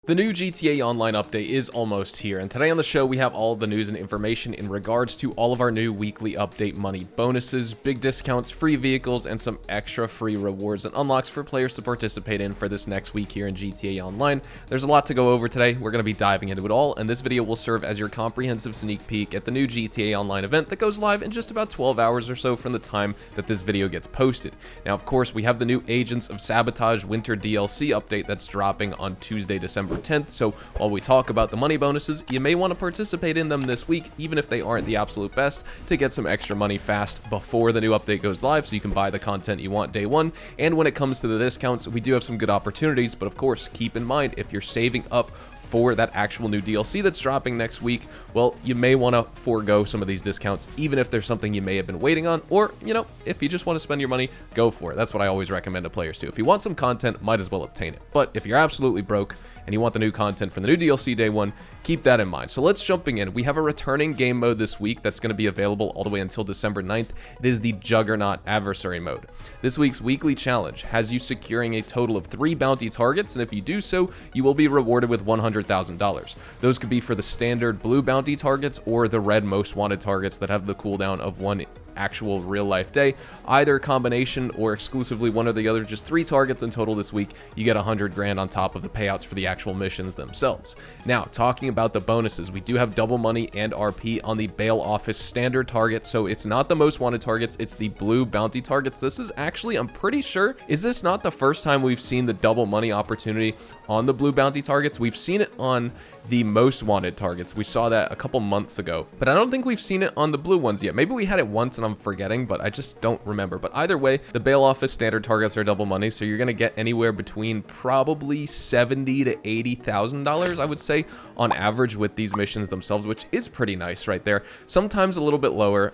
The new GTA Online update is almost here, and today on the show we have all the news and information in regards to all of our new weekly update money bonuses, big discounts, free vehicles, and some extra free rewards and unlocks for players to participate in for this next week here in GTA Online. There's a lot to go over today. We're going to be diving into it all, and this video will serve as your comprehensive sneak peek at the new GTA Online event that goes live in just about 12 hours or so from the time that this video gets posted. Now, of course, we have the new Agents of Sabotage Winter DLC update that's dropping on Tuesday, December 10th, so while we talk about the money bonuses, you may want to participate in them this week, even if they aren't the absolute best, to get some extra money fast before the new update goes live so you can buy the content you want day one. And when it comes to the discounts, we do have some good opportunities, but of course, keep in mind, if you're saving up for that actual new DLC that's dropping next week, well, you may want to forego some of these discounts, even if there's something you may have been waiting on, or, you know, if you just want to spend your money, go for it. That's what I always recommend to players too. If you want some content, might as well obtain it. But if you're absolutely broke and you want the new content from the new DLC day one, keep that in mind. So let's jumping in. We have a returning game mode this week that's going to be available all the way until December 9th. It is the Juggernaut Adversary mode. This week's weekly challenge has you securing a total of 3 bounty targets, and if you do so, you will be rewarded with $100,000. Those could be for the standard blue bounty targets or the red most wanted targets that have the cooldown of 1 actual real life day. Either combination or exclusively one or the other, just 3 targets in total this week. You get 100 grand on top of the payouts for the actual missions themselves. Now, talking about the bonuses, we do have double money and RP on the bail office standard target. So it's not the most wanted targets, it's the blue bounty targets. This is actually, I'm pretty sure, is this not the first time we've seen the double money opportunity on the blue bounty targets? We've seen it on the most wanted targets. We saw that a couple months ago, but I don't think we've seen it on the blue ones yet. Maybe we had it once and I'm forgetting, but I just don't remember. But either way, the bail office standard targets are double money, so you're going to get anywhere between probably $70,000 to $80,000, I would say, on average with these missions themselves, which is pretty nice right there. Sometimes a little bit lower,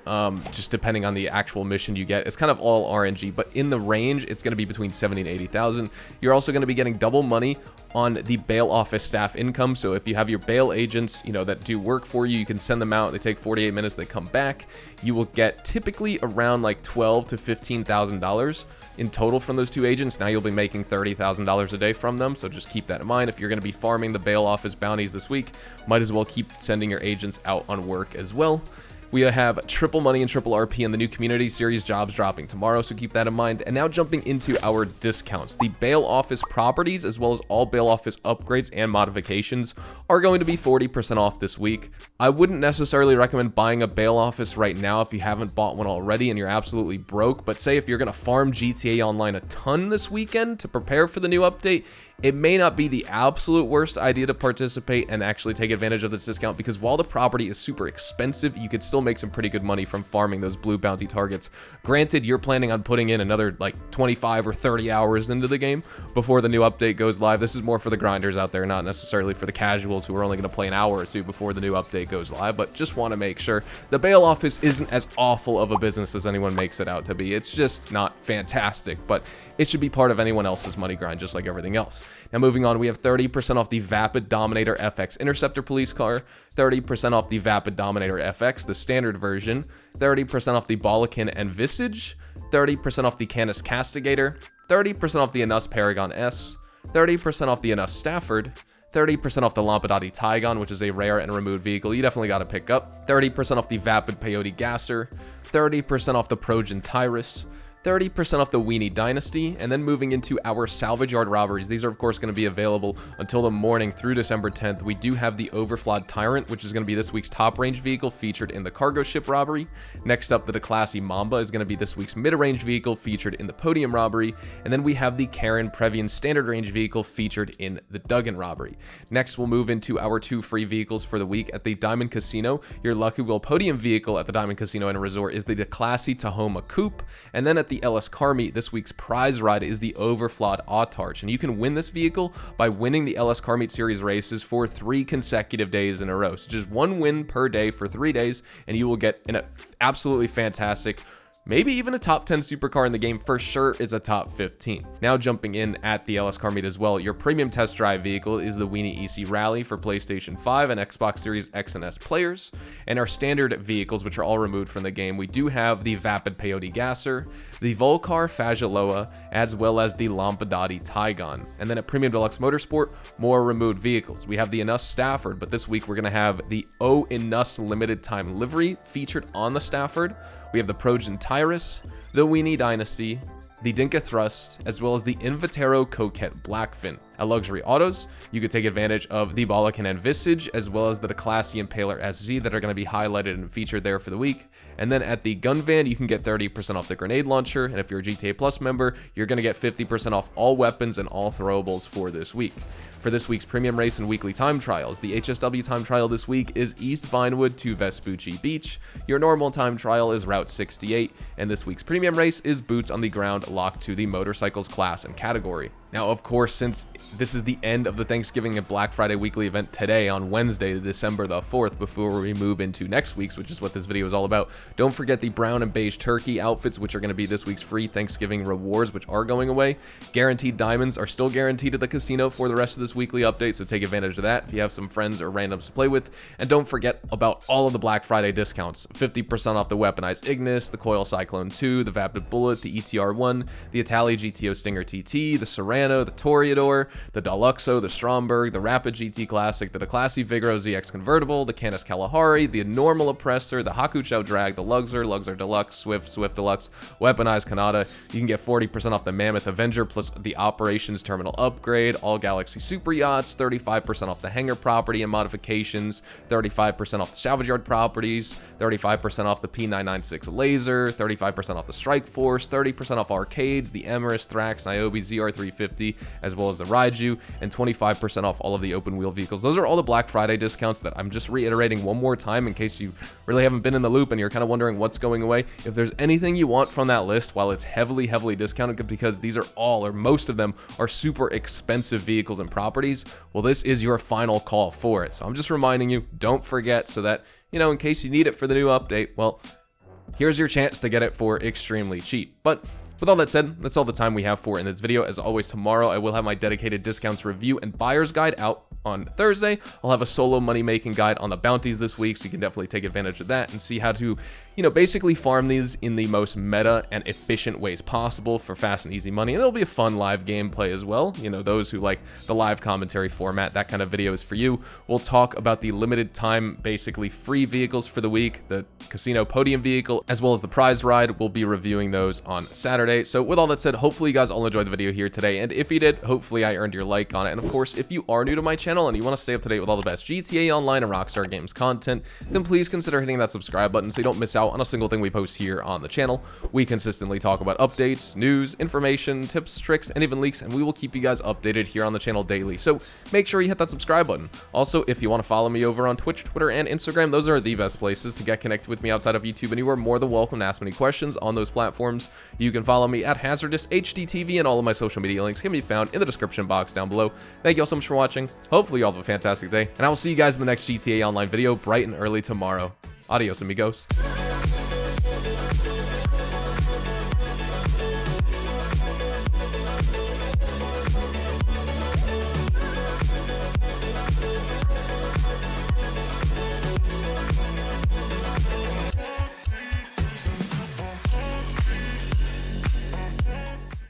just depending on the actual mission you get. It's kind of all RNG, but in the range, it's going to be between $70,000 and $80,000. You're also going to be getting double money on the bail office staff income. So if you have your bail agents, you know, that do work for you, you can send them out. They take 48 minutes, they come back. You will get typically around like $12,000 to $15,000 in total from those 2 agents. Now you'll be making $30,000 a day from them, so just keep that in mind. If you're going to be farming the bail office bounties this week, might as well keep sending your agents out on work as well. We have triple money and triple RP in the new community series jobs dropping tomorrow, so keep that in mind. And now jumping into our discounts. The bail office properties, as well as all bail office upgrades and modifications, are going to be 40% off this week. I wouldn't necessarily recommend buying a bail office right now if you haven't bought one already and you're absolutely broke. But say if you're going to farm GTA Online a ton this weekend to prepare for the new update, it may not be the absolute worst idea to participate and actually take advantage of this discount, because while the property is super expensive, you could still make some pretty good money from farming those blue bounty targets. Granted, you're planning on putting in another like 25 or 30 hours into the game before the new update goes live. This is more for the grinders out there, not necessarily for the casuals who are only going to play an hour or 2 before the new update goes live, but just want to make sure the bail office isn't as awful of a business as anyone makes it out to be. It's just not fantastic, but it should be part of anyone else's money grind, just like everything else. Now moving on, we have 30% off the Vapid Dominator FX Interceptor Police Car, 30% off the Vapid Dominator FX, the standard version, 30% off the Balakin and Visage, 30% off the Canis Castigator, 30% off the Anus Paragon S, 30% off the Anus Stafford, 30% off the Lampadati Tygon, which is a rare and removed vehicle you definitely got to pick up, 30% off the Vapid Peyote Gasser, 30% off the Projan Tyrus, 30% off the Weenie Dynasty, and then moving into our salvage yard robberies. These are of course going to be available until the morning through December 10th. We do have the Overflawed Tyrant, which is going to be this week's top range vehicle featured in the cargo ship robbery. Next up, the Declassy Mamba is going to be this week's mid-range vehicle featured in the podium robbery. And then we have the Karen Previan standard range vehicle featured in the Duggan robbery. Next, we'll move into our 2 free vehicles for the week. At the Diamond Casino, your Lucky Wheel podium vehicle at the Diamond Casino and Resort is the Declassy Tahoma Coupe. And then at the LS Car Meet, this week's prize ride is the Overflawed Autarch, and you can win this vehicle by winning the LS Car Meet series races for 3 consecutive days in a row. So just 1 win per day for 3 days, and you will get an absolutely fantastic maybe even a top 10 supercar in the game. For sure it's a top 15. Now jumping in at the LS Car Meet as well, your premium test drive vehicle is the Weenie EC Rally for PlayStation 5 and Xbox Series X and S players. And our standard vehicles, which are all removed from the game, we do have the Vapid Peyote Gasser, the Volcar Fagiloa, as well as the Lampadati Tygon. And then at Premium Deluxe Motorsport, more removed vehicles. We have the Inus Stafford, but this week we're going to have the O Inus limited time livery featured on the Stafford. We have the Progen Tyrus, the Weenie Dynasty, the Dinka Thrust, as well as the Invitero Coquette Blackfin. At Luxury Autos, you could take advantage of the Balakan Visage, as well as the Declassy Impaler SZ that are going to be highlighted and featured there for the week. And then at the Gun Van, you can get 30% off the grenade launcher, and if you're a GTA Plus member, you're going to get 50% off all weapons and all throwables for this week. For this week's premium race and weekly time trials, the HSW time trial this week is East Vinewood to Vespucci Beach. Your normal time trial is Route 68, and this week's premium race is boots on the ground locked to the motorcycles class and category. Now, of course, since this is the end of the Thanksgiving and Black Friday weekly event today on Wednesday, December the 4th, before we move into next week's, which is what this video is all about, don't forget the brown and beige turkey outfits, which are going to be this week's free Thanksgiving rewards, which are going away. Guaranteed diamonds are still guaranteed at the casino for the rest of this weekly update, so take advantage of that if you have some friends or randoms to play with. And don't forget about all of the Black Friday discounts. 50% off the weaponized Ignis, the Coil Cyclone 2, the Vapid Bullet, the ETR1, the Itali GTO Stinger TT, the Serrano, the Toreador, the Deluxo, the Stromberg, the Rapid GT Classic, the Declassy Vigoro ZX Convertible, the Canis Kalahari, the Normal Oppressor, the Hakuchou Drag, the Luxor, Luxor Deluxe, Swift Deluxe, Weaponized Kanata. You can get 40% off the Mammoth Avenger plus the Operations Terminal Upgrade, all Galaxy Super Yachts, 35% off the Hangar Property and Modifications, 35% off the Salvage Yard Properties, 35% off the P996 Laser, 35% off the Strike Force, 30% off Arcades, the Emirates, Thrax, Niobe, ZR350, as well as the Raiju, and 25% off all of the open wheel vehicles. Those are all the Black Friday discounts that I'm just reiterating one more time in case you really haven't been in the loop and you're kind of wondering what's going away. If there's anything you want from that list, while it's heavily discounted, because these are all, or most of them, are super expensive vehicles and properties, well, this is your final call for it. So I'm just reminding you, don't forget, so that, you know, in case you need it for the new update, well, here's your chance to get it for extremely cheap. But with all that said, that's all the time we have for in this video. As always, tomorrow I will have my dedicated discounts review and buyer's guide out on Thursday. I'll have a solo money making guide on the bounties this week, so you can definitely take advantage of that and see how to, you know, basically farm these in the most meta and efficient ways possible for fast and easy money. And it'll be a fun live gameplay as well. You know, those who like the live commentary format, that kind of video is for you. We'll talk about the limited time, basically free vehicles for the week, the casino podium vehicle, as well as the prize ride. We'll be reviewing those on Saturday. So with all that said, hopefully you guys all enjoyed the video here today. And if you did, hopefully I earned your like on it. And of course, if you are new to my channel and you want to stay up to date with all the best GTA Online and Rockstar Games content, then please consider hitting that subscribe button so you don't miss out on a single thing we post here on the channel. We consistently talk about updates, news, information, tips, tricks, and even leaks, and we will keep you guys updated here on the channel daily. So make sure you hit that subscribe button. Also, if you want to follow me over on Twitch, Twitter, and Instagram, those are the best places to get connected with me outside of YouTube, and you are more than welcome to ask me any questions on those platforms. You can follow me at Hazardous HDTV, and all of my social media links can be found in the description box down below. Thank you all so much for watching. Hopefully you all have a fantastic day, and I will see you guys in the next GTA Online video bright and early tomorrow. Adios, amigos.